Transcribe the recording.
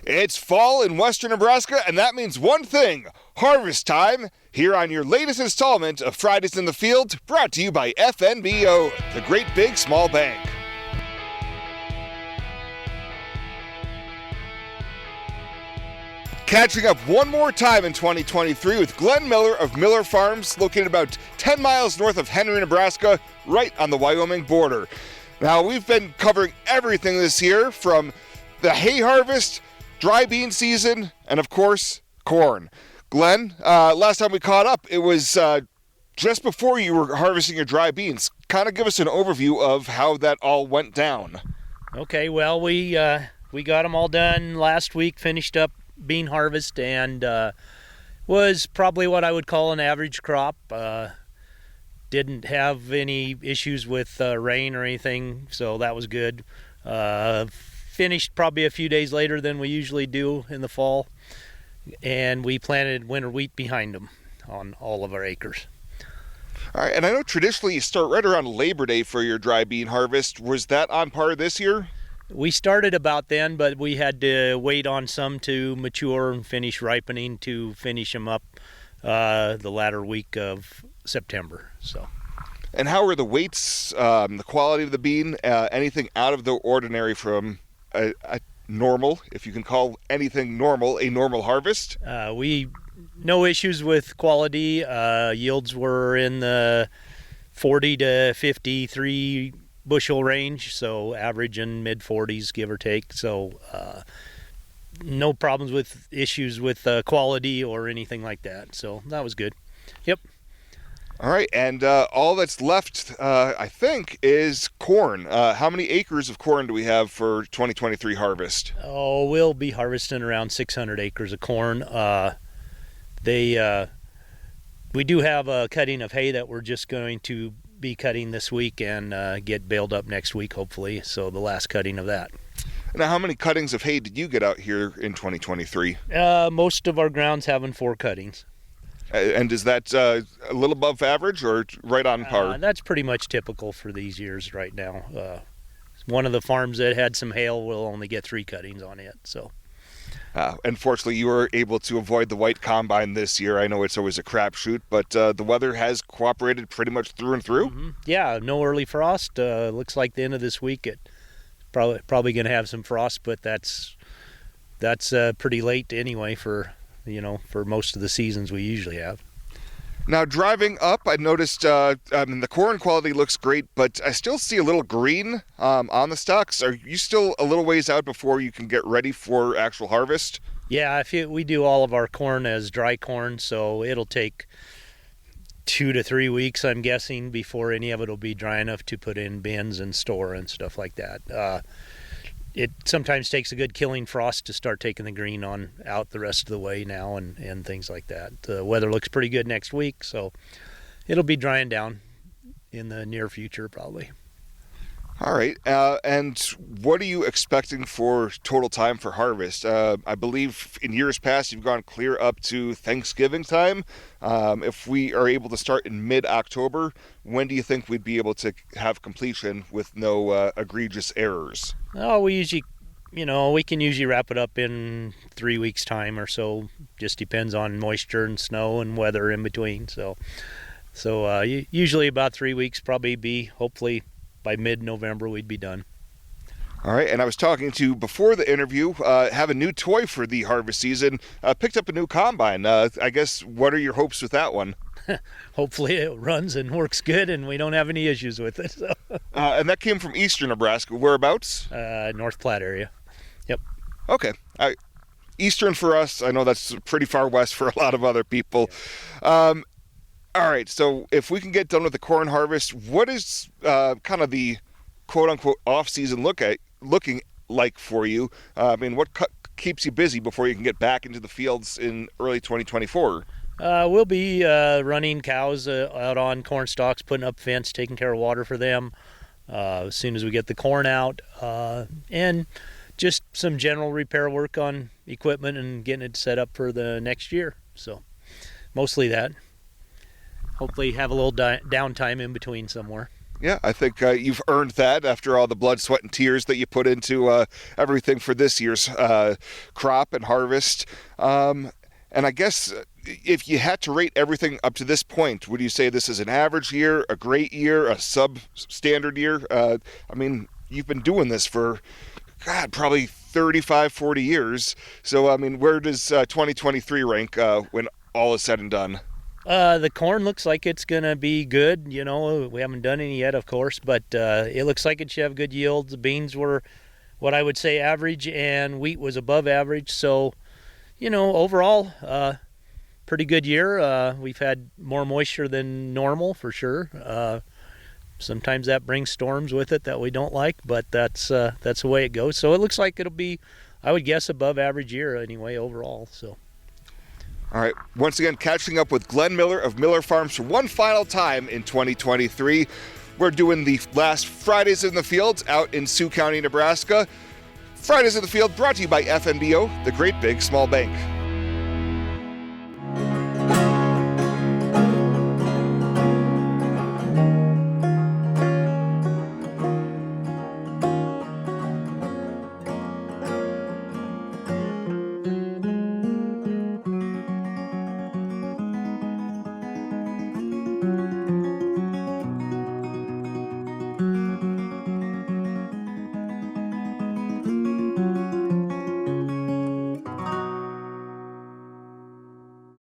It's fall in western Nebraska, and that means one thing, harvest time, here on your latest installment of Fridays in the Field, brought to you by FNBO, the Great Big Small Bank. Catching up one more time in 2023 with Glenn Miller of Miller Farms, located about 10 miles north of Henry, Nebraska, right on the Wyoming border. Now, we've been covering everything this year, from the hay harvest, dry bean season, and of course, corn. Glenn, last time we caught up, it was just before you were harvesting your dry beans. Kind of give us an overview of how that all went down. Okay, well, we got them all done last week, finished up bean harvest, and was probably what I would call an average crop. Didn't have any issues with rain or anything, so that was good. Finished probably a few days later than we usually do in the fall, and we planted winter wheat behind them on all of our acres. All right, and I know traditionally you start right around Labor Day for your dry bean harvest. Was that on par this year? We started about then, but we had to wait on some to mature and finish ripening to finish them up the latter week of September. So. And how were the weights, the quality of the bean, anything out of the ordinary from a normal, if you can call anything normal, a normal harvest? No issues with quality. Yields were in the 40 to 53 bushel range, so average in mid 40s, give or take. So no problems with issues with quality or anything like that. So that was good. Yep. All right, and all that's left, I think, is corn. How many acres of corn do we have for 2023 harvest? Oh, we'll be harvesting around 600 acres of corn. We do have a cutting of hay that we're just going to be cutting this week and get baled up next week, hopefully, so the last cutting of that. Now, how many cuttings of hay did you get out here in 2023? Most of our ground's having 4 cuttings. And is that a little above average or right on par? That's pretty much typical for these years right now. One of the farms that had some hail will only get 3 cuttings on it. So. Unfortunately, you were able to avoid the white combine this year. I know it's always a crapshoot, but the weather has cooperated pretty much through and through. Mm-hmm. Yeah, no early frost. Looks like the end of this week it probably going to have some frost, but that's pretty late anyway for most of the seasons we usually have. Now, driving up, I noticed the corn quality looks great, but I still see a little green on the stalks. Are you still a little ways out before you can get ready for actual harvest? Yeah, we do all of our corn as dry corn, so it'll take 2 to 3 weeks, I'm guessing, before any of it will be dry enough to put in bins and store and stuff like that. It sometimes takes a good killing frost to start taking the green out the rest of the way now and things like that. The weather looks pretty good next week, so it'll be drying down in the near future probably. All right, and what are you expecting for total time for harvest? I believe in years past you've gone clear up to Thanksgiving time. If we are able to start in mid-October, when do you think we'd be able to have completion with no egregious errors? Oh, we can usually wrap it up in 3 weeks' time or so. Just depends on moisture and snow and weather in between. So usually about 3 weeks, probably hopefully by mid-November we'd be done. All right, and I was talking to, before the interview, have a new toy for the harvest season. Picked up a new combine. I guess, what are your hopes with that one? Hopefully it runs and works good and we don't have any issues with it. So. And that came from eastern Nebraska. Whereabouts? North Platte area. Yep. Okay. Eastern for us, I know that's pretty far west for a lot of other people. Yeah. All right, so if we can get done with the corn harvest, what is kind of the quote-unquote off-season looking like for you? What keeps you busy before you can get back into the fields in early 2024? We'll be running cows out on corn stalks, putting up fence, taking care of water for them as soon as we get the corn out, and just some general repair work on equipment and getting it set up for the next year. So mostly that. Hopefully have a little downtime in between somewhere. Yeah, I think you've earned that after all the blood, sweat, and tears that you put into everything for this year's crop and harvest. And I guess if you had to rate everything up to this point, would you say this is an average year, a great year, a substandard year? I mean, you've been doing this for, God, probably 35, 40 years. So, I mean, where does 2023 rank when all is said and done? The corn looks like it's going to be good. You know, we haven't done any yet, of course, but it looks like it should have good yields. The beans were what I would say average, and wheat was above average. So, you know, overall, pretty good year. We've had more moisture than normal for sure. Sometimes that brings storms with it that we don't like, but that's the way it goes. So it looks like it'll be, I would guess, above average year anyway overall. So. All right, once again, catching up with Glenn Miller of Miller Farms for one final time in 2023. We're doing the last Fridays in the Fields out in Sioux County, Nebraska. Fridays in the Field brought to you by FNBO, the Great Big Small Bank.